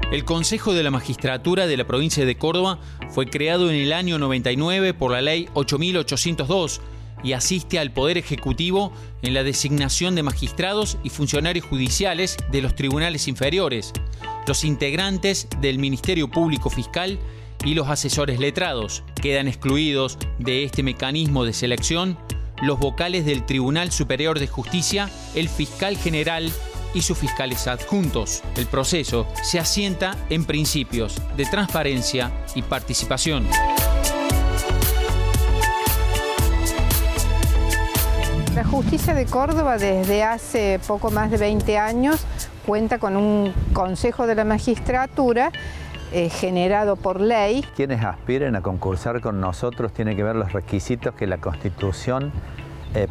El Consejo de la Magistratura de la provincia de Córdoba fue creado en el año 99 por la Ley 8.802 y asiste al Poder Ejecutivo en la designación de magistrados y funcionarios judiciales de los tribunales inferiores, los integrantes del Ministerio Público Fiscal y los asesores letrados. Quedan excluidos de este mecanismo de selección los vocales del Tribunal Superior de Justicia, el fiscal general y sus fiscales adjuntos. El proceso se asienta en principios de transparencia y participación. La justicia de Córdoba desde hace poco más de 20 años cuenta con un Consejo de la Magistratura generado por ley. Quienes aspiren a concursar con nosotros tienen que ver los requisitos que la Constitución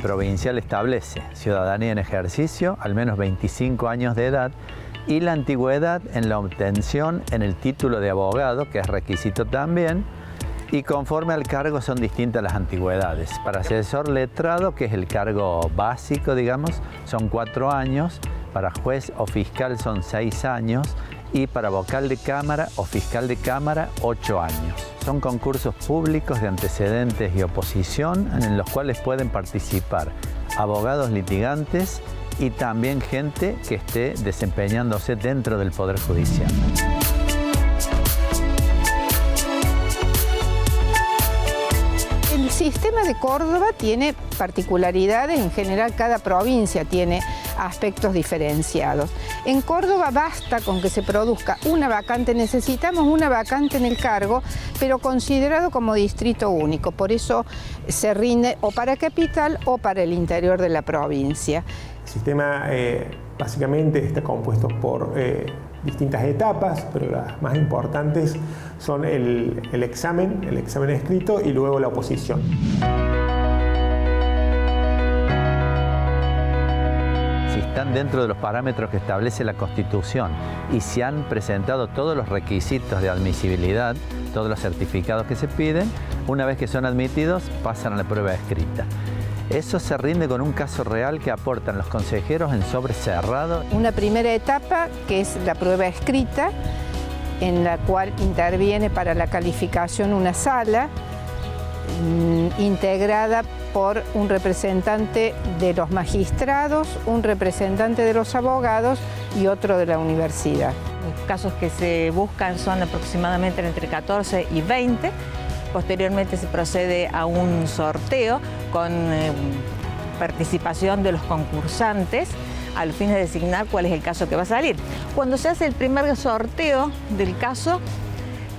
provincial establece: ciudadanía en ejercicio, al menos 25 años de edad, y la antigüedad en la obtención en el título de abogado, que es requisito también, y conforme al cargo son distintas las antigüedades. Para asesor letrado, que es el cargo básico, digamos, son 4 años, para juez o fiscal son 6 años, y para vocal de cámara o fiscal de cámara 8 años. Son concursos públicos de antecedentes y oposición en los cuales pueden participar abogados litigantes y también gente que esté desempeñándose dentro del Poder Judicial. El sistema de Córdoba tiene particularidades, en general cada provincia tiene aspectos diferenciados. En Córdoba basta con que se produzca una vacante, necesitamos una vacante en el cargo, pero considerado como distrito único, por eso se rinde o para capital o para el interior de la provincia. El sistema básicamente está compuesto por distintas etapas, pero las más importantes son el examen escrito y luego la oposición. Si están dentro de los parámetros que establece la Constitución y se han presentado todos los requisitos de admisibilidad, todos los certificados que se piden, una vez que son admitidos pasan a la prueba escrita. Eso se rinde con un caso real que aportan los consejeros en sobre cerrado. Una primera etapa que es la prueba escrita, en la cual interviene para la calificación una sala integrada por un representante de los magistrados, un representante de los abogados y otro de la universidad. Los casos que se buscan son aproximadamente entre 14 y 20. Posteriormente se procede a un sorteo con participación de los concursantes al fin de designar cuál es el caso que va a salir. Cuando se hace el primer sorteo del caso,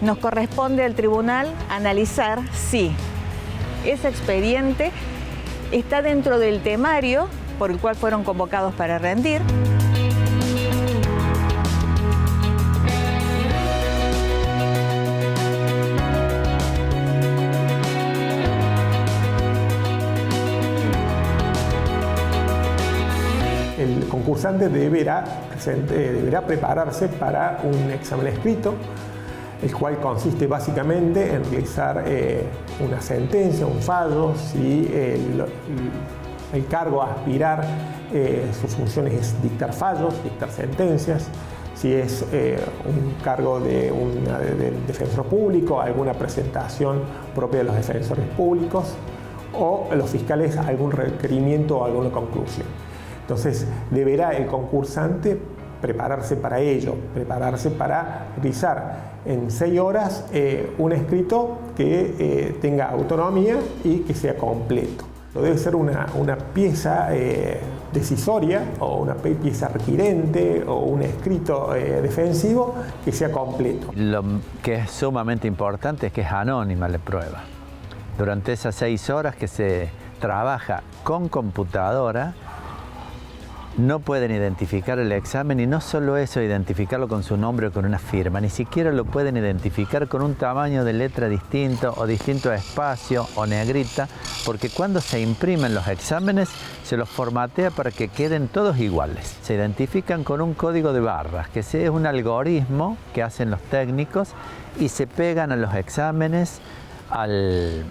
nos corresponde al tribunal analizar si ese expediente está dentro del temario por el cual fueron convocados para rendir. El concursante deberá prepararse para un examen escrito, el cual consiste básicamente en realizar una sentencia, un fallo, si el cargo a aspirar, sus funciones es dictar fallos, dictar sentencias, si es un cargo de defensor público, alguna presentación propia de los defensores públicos, o los fiscales algún requerimiento o alguna conclusión. Entonces, deberá el concursante prepararse para ello, prepararse para realizar en 6 horas un escrito que tenga autonomía y que sea completo. Debe ser una pieza decisoria o una pieza requirente o un escrito defensivo que sea completo. Lo que es sumamente importante es que es anónima la prueba. Durante esas 6 horas que se trabaja con computadora, no pueden identificar el examen y no solo eso, identificarlo con su nombre o con una firma, ni siquiera lo pueden identificar con un tamaño de letra distinto o distinto espacio o negrita, porque cuando se imprimen los exámenes se los formatea para que queden todos iguales. Se identifican con un código de barras, que es un algoritmo que hacen los técnicos y se pegan a los exámenes al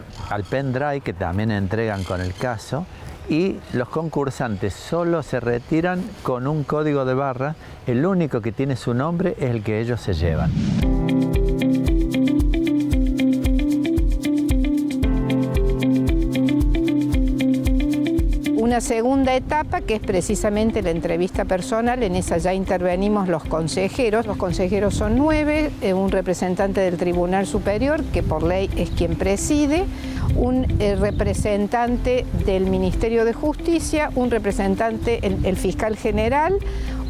pendrive que también entregan con el caso. y los concursantes solo se retiran con un código de barra. El único que tiene su nombre es el que ellos se llevan. Una segunda etapa que es precisamente la entrevista personal, en esa ya intervenimos los consejeros. Los consejeros son 9, un representante del Tribunal Superior, que por ley es quien preside, un representante del Ministerio de Justicia, un representante, el fiscal general,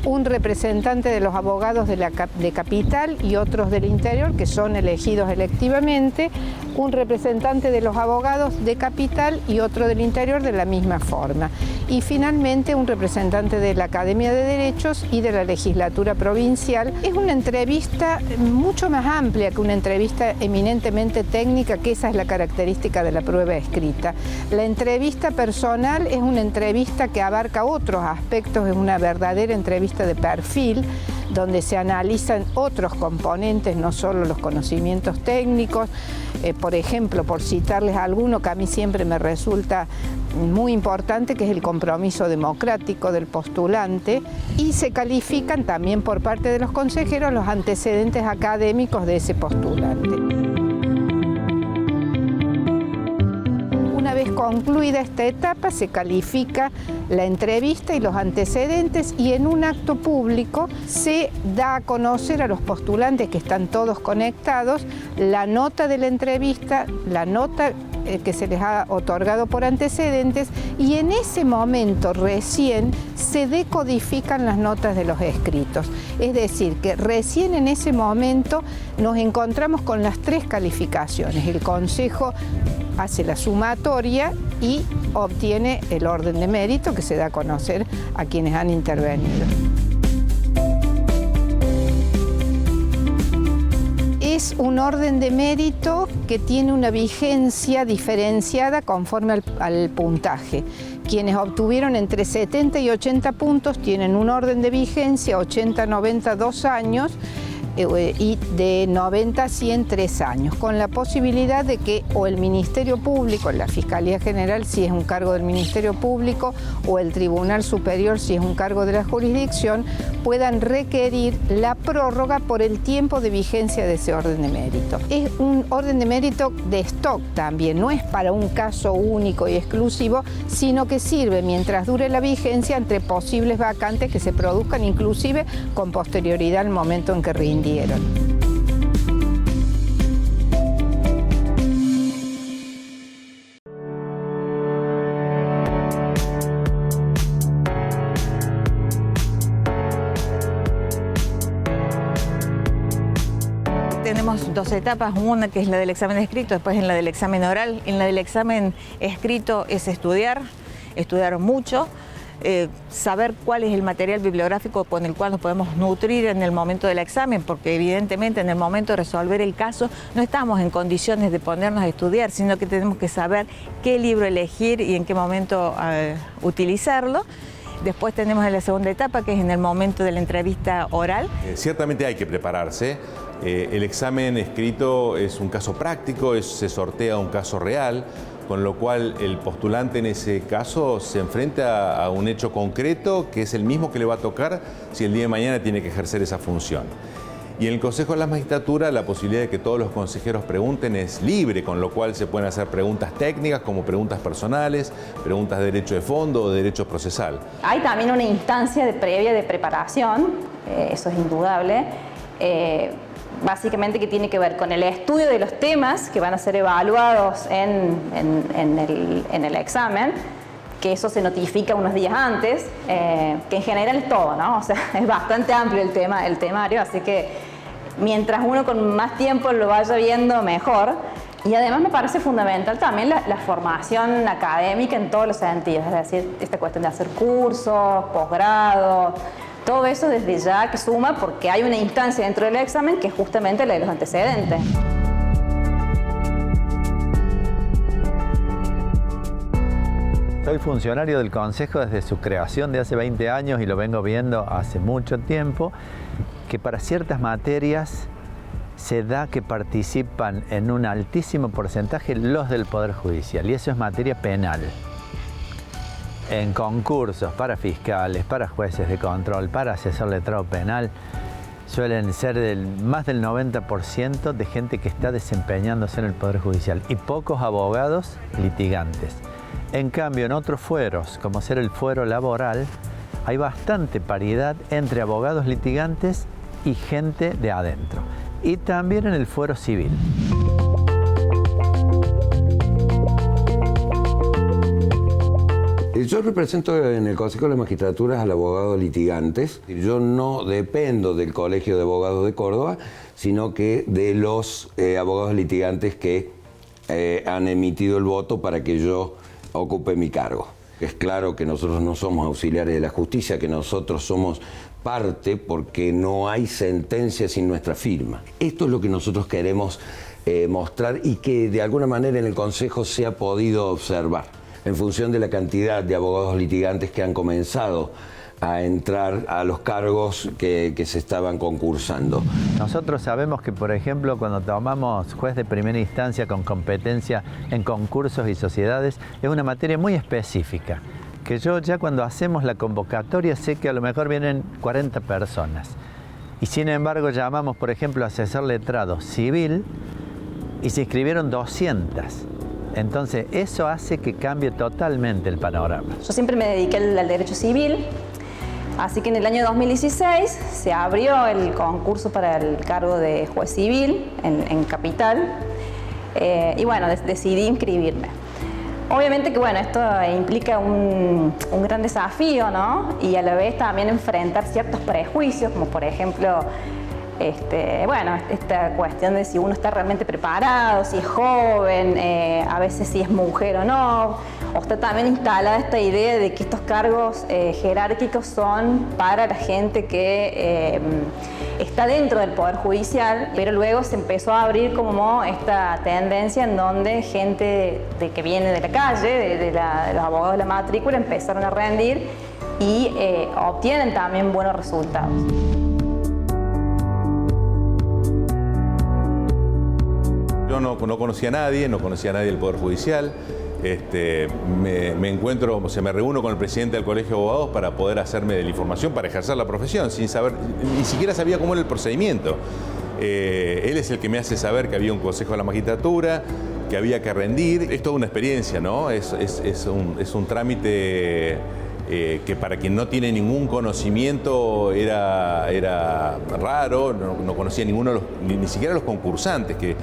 un representante de los abogados de Capital y otros del Interior, que son elegidos electivamente, un representante de los abogados de Capital y otro del Interior de la misma forma. Y finalmente un representante de la Academia de Derechos y de la Legislatura Provincial. Es una entrevista mucho más amplia que una entrevista eminentemente técnica, que esa es la característica de la prueba escrita. La entrevista personal es una entrevista que abarca otros aspectos, es una verdadera entrevista de perfil, donde se analizan otros componentes, no solo los conocimientos técnicos. Por ejemplo, por citarles alguno que a mí siempre me resulta muy importante, que es el compromiso democrático del postulante, y se califican también por parte de los consejeros los antecedentes académicos de ese postulante. Una vez concluida esta etapa, se califica la entrevista y los antecedentes, y en un acto público se da a conocer a los postulantes, que están todos conectados, la nota de la entrevista, la nota que se les ha otorgado por antecedentes, y en ese momento recién se decodifican las notas de los escritos. Es decir, que recién en ese momento nos encontramos con las 3 calificaciones. El Consejo hace la sumatoria y obtiene el orden de mérito, que se da a conocer a quienes han intervenido. Es un orden de mérito que tiene una vigencia diferenciada conforme al puntaje. Quienes obtuvieron entre 70 y 80 puntos tienen un orden de vigencia 80, 90, 2 años, y de 90 a 100, 3 años, con la posibilidad de que o el Ministerio Público, la Fiscalía General, si es un cargo del Ministerio Público, o el Tribunal Superior, si es un cargo de la jurisdicción, puedan requerir la prórroga por el tiempo de vigencia de ese orden de mérito. Es un orden de mérito de stock también, no es para un caso único y exclusivo, sino que sirve mientras dure la vigencia entre posibles vacantes que se produzcan, inclusive con posterioridad al momento en que rindieron. Tenemos 2 etapas, una que es la del examen escrito, después en la del examen oral. En la del examen escrito es estudiar mucho, saber cuál es el material bibliográfico con el cual nos podemos nutrir en el momento del examen, porque evidentemente en el momento de resolver el caso no estamos en condiciones de ponernos a estudiar, sino que tenemos que saber qué libro elegir y en qué momento utilizarlo. Después tenemos la segunda etapa, que es en el momento de la entrevista oral. Ciertamente hay que prepararse. El examen escrito es un caso práctico, se sortea un caso real, con lo cual el postulante en ese caso se enfrenta a un hecho concreto que es el mismo que le va a tocar si el día de mañana tiene que ejercer esa función. Y en el Consejo de la Magistratura la posibilidad de que todos los consejeros pregunten es libre, con lo cual se pueden hacer preguntas técnicas como preguntas personales, preguntas de derecho de fondo o de derecho procesal. Hay también una instancia previa de preparación, eso es indudable, básicamente que tiene que ver con el estudio de los temas que van a ser evaluados en el examen, que eso se notifica unos días antes, que en general es todo, ¿no? O sea, es bastante amplio el temario, así que mientras uno con más tiempo lo vaya viendo, mejor. Y además me parece fundamental también la formación académica en todos los sentidos, es decir, esta cuestión de hacer cursos, posgrado, todo eso desde ya que suma, porque hay una instancia dentro del examen que es justamente la de los antecedentes. Soy funcionario del Consejo desde su creación de hace 20 años y lo vengo viendo hace mucho tiempo, que para ciertas materias se da que participan en un altísimo porcentaje los del Poder Judicial, y eso es materia penal. en concursos para fiscales, para jueces de control, para asesor letrado penal, suelen ser más del 90% de gente que está desempeñándose en el Poder Judicial y pocos abogados litigantes. En cambio, en otros fueros, como ser el fuero laboral, hay bastante paridad entre abogados litigantes y gente de adentro. Y también en el fuero civil. Yo represento en el Consejo de la Magistratura al abogado litigantes. Yo no dependo del Colegio de Abogados de Córdoba, sino que de los abogados litigantes que han emitido el voto para que yo ocupe mi cargo. Es claro que nosotros no somos auxiliares de la justicia, que nosotros somos parte porque no hay sentencia sin nuestra firma. Esto es lo que nosotros queremos mostrar y que de alguna manera en el Consejo se ha podido observar en función de la cantidad de abogados litigantes que han comenzado a entrar a los cargos que se estaban concursando. Nosotros sabemos que, por ejemplo, cuando tomamos juez de primera instancia con competencia en concursos y sociedades, es una materia muy específica, que yo ya cuando hacemos la convocatoria sé que a lo mejor vienen 40 personas. Y sin embargo llamamos, por ejemplo, asesor letrado civil y se inscribieron 200. Entonces, eso hace que cambie totalmente el panorama. Yo siempre me dediqué al derecho civil, así que en el año 2016 se abrió el concurso para el cargo de juez civil en Capital y bueno, decidí inscribirme. Obviamente que bueno, esto implica un gran desafío, ¿no? Y a la vez también enfrentar ciertos prejuicios, como por ejemplo, esta cuestión de si uno está realmente preparado, si es joven, a veces si es mujer o no, o está también instalada esta idea de que estos cargos jerárquicos son para la gente que está dentro del Poder Judicial, pero luego se empezó a abrir como esta tendencia en donde gente que viene de la calle, de los abogados de la matrícula, empezaron a rendir y obtienen también buenos resultados. Yo no conocía a nadie, del Poder Judicial. Me reúno con el presidente del Colegio de Abogados para poder hacerme de la información, para ejercer la profesión, sin saber, ni siquiera sabía cómo era el procedimiento. Él es el que me hace saber que había un Consejo de la Magistratura, que había que rendir. Es toda una experiencia, ¿no? Es un trámite que para quien no tiene ningún conocimiento era raro, no conocía ninguno, ni siquiera los concursantes, que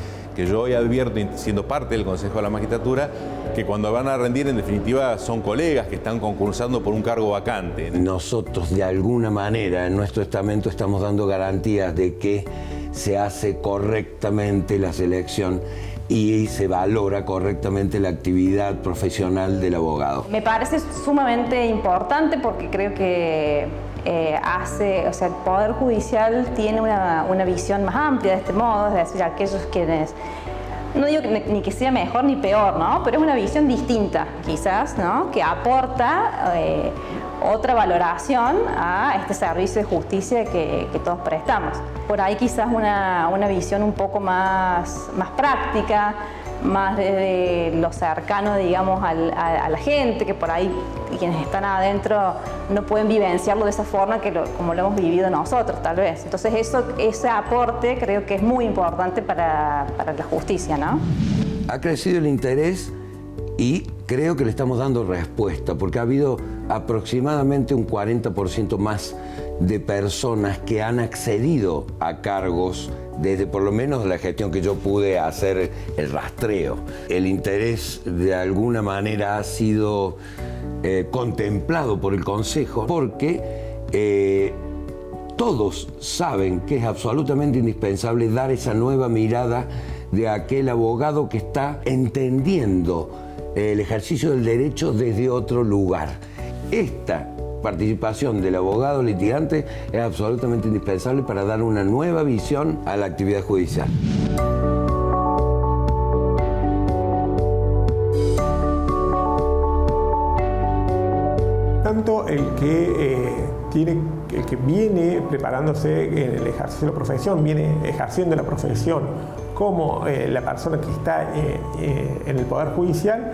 yo hoy advierto, siendo parte del Consejo de la Magistratura, que cuando van a rendir, en definitiva, son colegas que están concursando por un cargo vacante. Nosotros, de alguna manera, en nuestro estamento estamos dando garantías de que se hace correctamente la selección y se valora correctamente la actividad profesional del abogado. Me parece sumamente importante porque creo que el Poder Judicial tiene una visión más amplia de este modo, es decir, aquellos quienes, no digo ni que sea mejor ni peor, ¿no? Pero es una visión distinta, quizás, ¿no? Que aporta otra valoración a este servicio de justicia que todos prestamos. Por ahí quizás una visión un poco más práctica, más de lo cercano, digamos, a la gente, que por ahí quienes están adentro no pueden vivenciarlo de esa forma como lo hemos vivido nosotros, tal vez. Entonces ese aporte creo que es muy importante para la justicia, ¿no? Ha crecido el interés y creo que le estamos dando respuesta, porque ha habido aproximadamente un 40% más de personas que han accedido a cargos desde por lo menos la gestión que yo pude hacer el rastreo. El interés de alguna manera ha sido contemplado por el Consejo porque todos saben que es absolutamente indispensable dar esa nueva mirada de aquel abogado que está entendiendo el ejercicio del derecho desde otro lugar. Esta participación del abogado litigante es absolutamente indispensable para dar una nueva visión a la actividad judicial. Tanto el que viene preparándose en el ejercicio de la profesión, viene ejerciendo la profesión, como la persona que está en el Poder Judicial,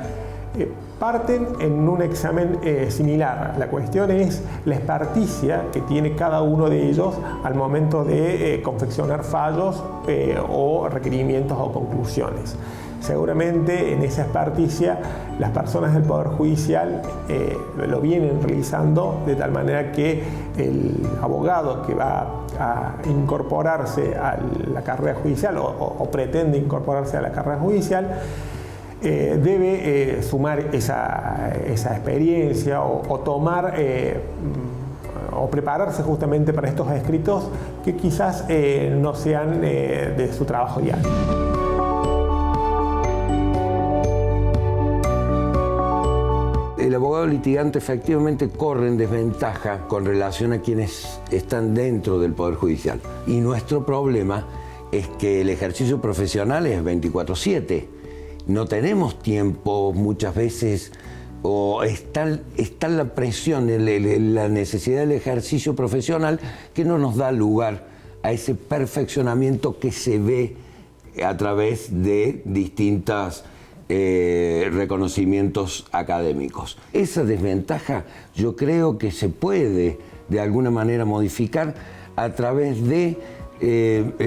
parten en un examen similar. La cuestión es la experticia que tiene cada uno de ellos al momento de confeccionar fallos o requerimientos o conclusiones. Seguramente en esa experticia las personas del Poder Judicial lo vienen realizando de tal manera que el abogado que va a incorporarse a la carrera judicial o pretende incorporarse a la carrera judicial debe sumar esa experiencia o tomar o prepararse justamente para estos escritos que quizás no sean de su trabajo diario. El abogado litigante efectivamente corre en desventaja con relación a quienes están dentro del Poder Judicial. Y nuestro problema es que el ejercicio profesional es 24/7. No tenemos tiempo muchas veces, o está la presión, la necesidad del ejercicio profesional que no nos da lugar a ese perfeccionamiento que se ve a través de distintas reconocimientos académicos. Esa desventaja yo creo que se puede de alguna manera modificar a través de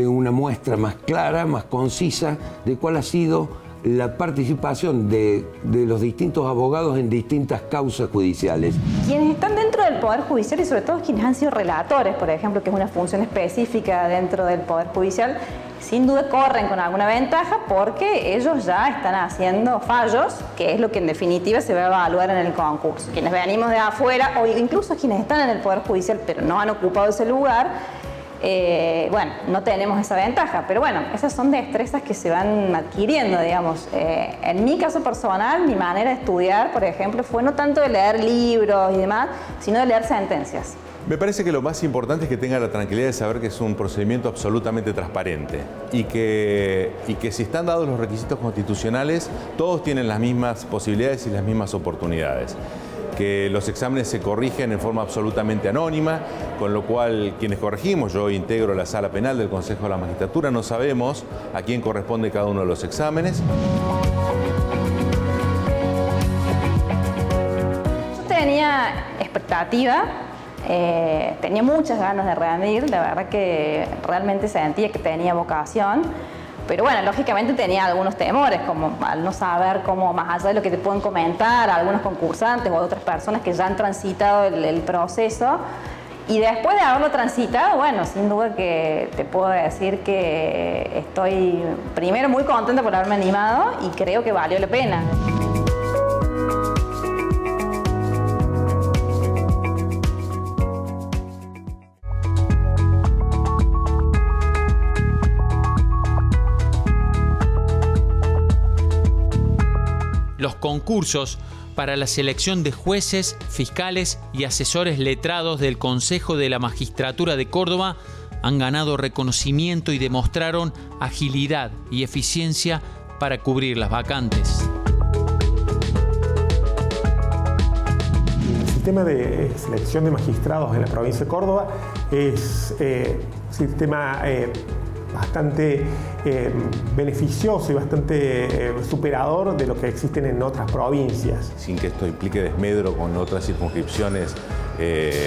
una muestra más clara, más concisa de cuál ha sido la participación de los distintos abogados en distintas causas judiciales. Quienes están dentro del Poder Judicial y sobre todo quienes han sido relatores, por ejemplo, que es una función específica dentro del Poder Judicial, sin duda corren con alguna ventaja porque ellos ya están haciendo fallos, que es lo que en definitiva se va a evaluar en el concurso. Quienes venimos de afuera o incluso quienes están en el Poder Judicial pero no han ocupado ese lugar, bueno, no tenemos esa ventaja, pero bueno, esas son destrezas que se van adquiriendo, digamos. En mi caso personal, mi manera de estudiar, por ejemplo, fue no tanto de leer libros y demás, sino de leer sentencias. Me parece que lo más importante es que tenga la tranquilidad de saber que es un procedimiento absolutamente transparente y que si están dados los requisitos constitucionales, todos tienen las mismas posibilidades y las mismas oportunidades. Que los exámenes se corrigen en forma absolutamente anónima, con lo cual quienes corregimos, yo integro la sala penal del Consejo de la Magistratura, no sabemos a quién corresponde cada uno de los exámenes. Yo tenía expectativa, tenía muchas ganas de rendir, la verdad que realmente sentía que tenía vocación. Pero bueno, lógicamente tenía algunos temores, como al no saber cómo, más allá de lo que te pueden comentar algunos concursantes o otras personas que ya han transitado el proceso. Y después de haberlo transitado, bueno, sin duda que te puedo decir que estoy primero muy contenta por haberme animado y creo que valió la pena. Los concursos para la selección de jueces, fiscales y asesores letrados del Consejo de la Magistratura de Córdoba han ganado reconocimiento y demostraron agilidad y eficiencia para cubrir las vacantes. El sistema de selección de magistrados en la provincia de Córdoba es un sistema bastante beneficioso y bastante superador de lo que existen en otras provincias. Sin que esto implique desmedro con otras circunscripciones,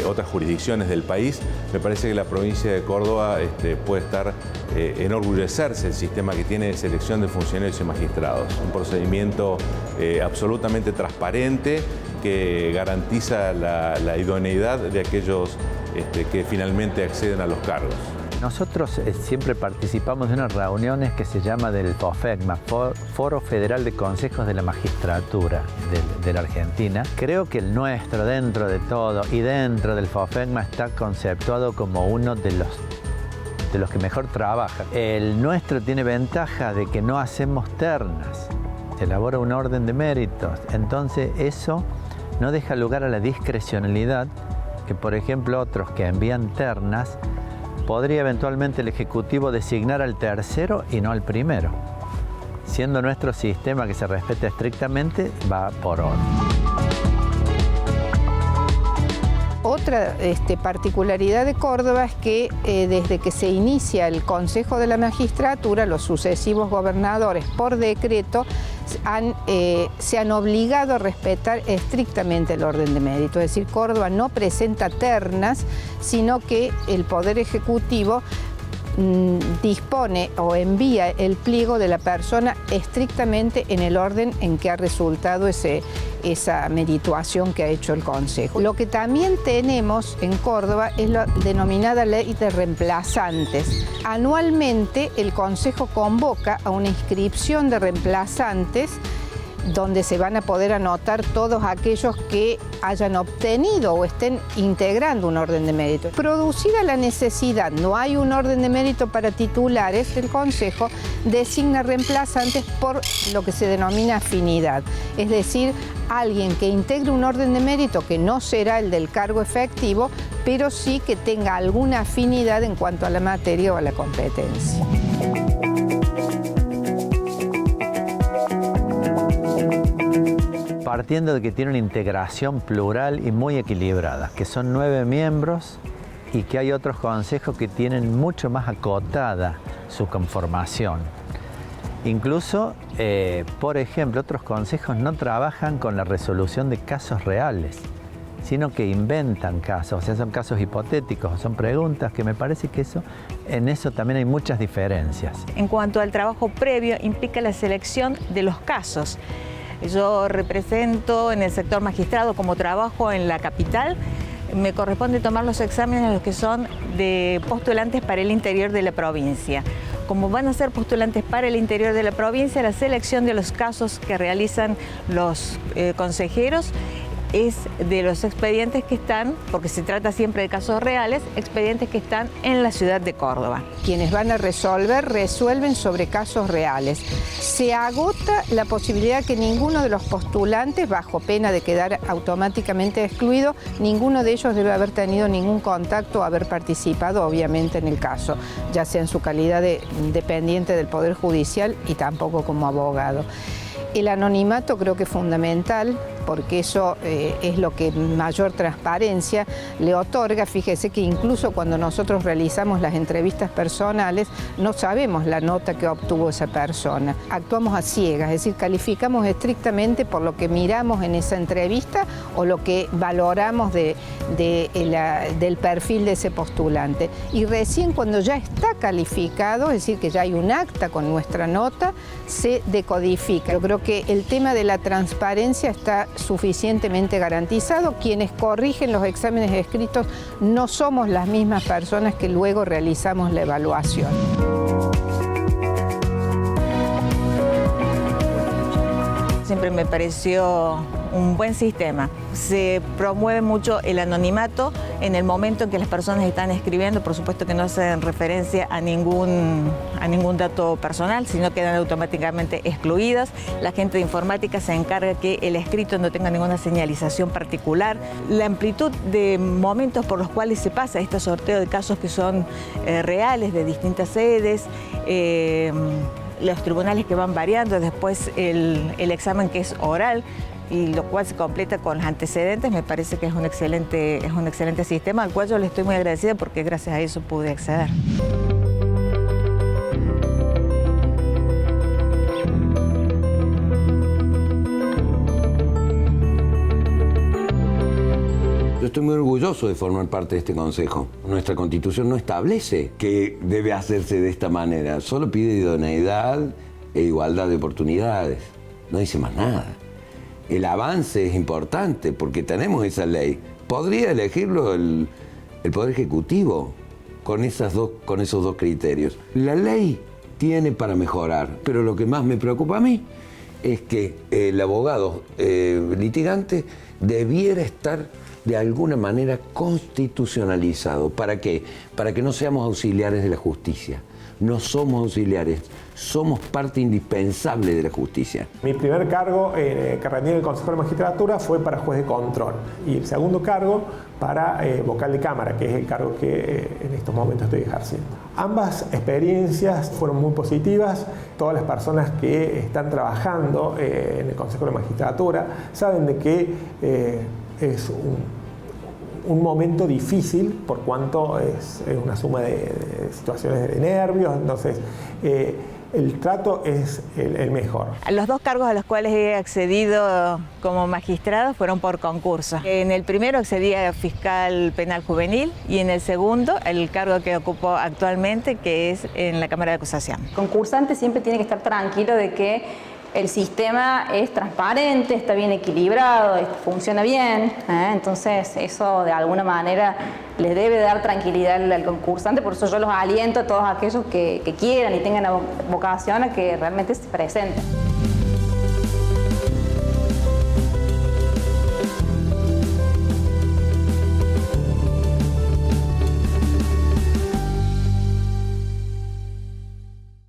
otras jurisdicciones del país, me parece que la provincia de Córdoba puede estar enorgullecerse del sistema que tiene de selección de funcionarios y magistrados. Un procedimiento absolutamente transparente que garantiza la idoneidad de aquellos que finalmente acceden a los cargos. Nosotros siempre participamos de unas reuniones que se llama del FOFECMA, Foro Federal de Consejos de la Magistratura de la Argentina. Creo que el nuestro, dentro de todo y dentro del FOFECMA, está conceptuado como uno de los que mejor trabajan. El nuestro tiene ventaja de que no hacemos ternas, se elabora un orden de méritos, entonces eso no deja lugar a la discrecionalidad que, por ejemplo, otros que envían ternas, podría eventualmente el Ejecutivo designar al tercero y no al primero. Siendo nuestro sistema que se respeta estrictamente, va por orden. Otra particularidad de Córdoba es que desde que se inicia el Consejo de la Magistratura, los sucesivos gobernadores por decreto se han obligado a respetar estrictamente el orden de mérito. Es decir, Córdoba no presenta ternas, sino que el Poder Ejecutivo dispone o envía el pliego de la persona estrictamente en el orden en que ha resultado esa merituación que ha hecho el Consejo. Lo que también tenemos en Córdoba es la denominada ley de reemplazantes. Anualmente el Consejo convoca a una inscripción de reemplazantes donde se van a poder anotar todos aquellos que hayan obtenido o estén integrando un orden de mérito. Producida la necesidad, no hay un orden de mérito para titulares, el Consejo designa reemplazantes por lo que se denomina afinidad, es decir, alguien que integre un orden de mérito que no será el del cargo efectivo, pero sí que tenga alguna afinidad en cuanto a la materia o a la competencia. Partiendo de que tiene una integración plural y muy equilibrada, que son 9 miembros y que hay otros consejos que tienen mucho más acotada su conformación. Incluso, por ejemplo, otros consejos no trabajan con la resolución de casos reales, sino que inventan casos, o sea, son casos hipotéticos, son preguntas que me parece que en eso también hay muchas diferencias. En cuanto al trabajo previo, implica la selección de los casos. Yo represento en el sector magistrado, como trabajo en la capital, me corresponde tomar los exámenes a los que son de postulantes para el interior de la provincia. Como van a ser postulantes para el interior de la provincia, la selección de los casos que realizan los consejeros es de los expedientes que están, porque se trata siempre de casos reales, expedientes que están en la ciudad de Córdoba. Quienes van a resuelven sobre casos reales. Se agota la posibilidad que ninguno de los postulantes, bajo pena de quedar automáticamente excluido, ninguno de ellos debe haber tenido ningún contacto o haber participado, obviamente, en el caso, ya sea en su calidad de dependiente del Poder Judicial y tampoco como abogado. El anonimato creo que es fundamental, porque eso es lo que mayor transparencia le otorga. Fíjese que incluso cuando nosotros realizamos las entrevistas personales, no sabemos la nota que obtuvo esa persona. Actuamos a ciegas, es decir, calificamos estrictamente por lo que miramos en esa entrevista o lo que valoramos del perfil de ese postulante. Y recién cuando ya está calificado, es decir, que ya hay un acta con nuestra nota, se decodifica. Yo creo que el tema de la transparencia está suficientemente garantizado. Quienes corrigen los exámenes escritos no somos las mismas personas que luego realizamos la evaluación. Siempre me pareció un buen sistema. Se promueve mucho el anonimato en el momento en que las personas están escribiendo, por supuesto que no hacen referencia a ningún dato personal, sino quedan automáticamente excluidas. La gente de informática se encarga que el escrito no tenga ninguna señalización particular. La amplitud de momentos por los cuales se pasa este sorteo de casos que son reales, de distintas sedes, los tribunales que van variando, después el examen que es oral, y lo cual se completa con los antecedentes, me parece que es un excelente sistema, al cual yo le estoy muy agradecida porque gracias a eso pude acceder. Yo estoy muy orgulloso de formar parte de este consejo. Nuestra Constitución no establece que debe hacerse de esta manera, solo pide idoneidad e igualdad de oportunidades. No dice más nada. El avance es importante porque tenemos esa ley. Podría elegirlo el Poder Ejecutivo con esos dos criterios. La ley tiene para mejorar, pero lo que más me preocupa a mí es que el abogado litigante debiera estar de alguna manera constitucionalizado. ¿Para qué? Para que no seamos auxiliares de la justicia. No somos auxiliares, somos parte indispensable de la justicia. Mi primer cargo que rendí en el Consejo de Magistratura fue para juez de control y el segundo cargo para vocal de cámara, que es el cargo que en estos momentos estoy ejerciendo. Ambas experiencias fueron muy positivas. Todas las personas que están trabajando en el Consejo de Magistratura saben de que es un momento difícil por cuanto es una suma de situaciones de nervios. Entonces el trato es el mejor. Los 2 cargos a los cuales he accedido como magistrado fueron por concurso. En el primero accedí a fiscal penal juvenil y en el segundo el cargo que ocupo actualmente, que es en la Cámara de Acusación. El concursante siempre tiene que estar tranquilo de que el sistema es transparente, está bien equilibrado, funciona bien, entonces eso de alguna manera les debe dar tranquilidad al concursante, por eso yo los aliento a todos aquellos que quieran y tengan vocación a que realmente se presenten.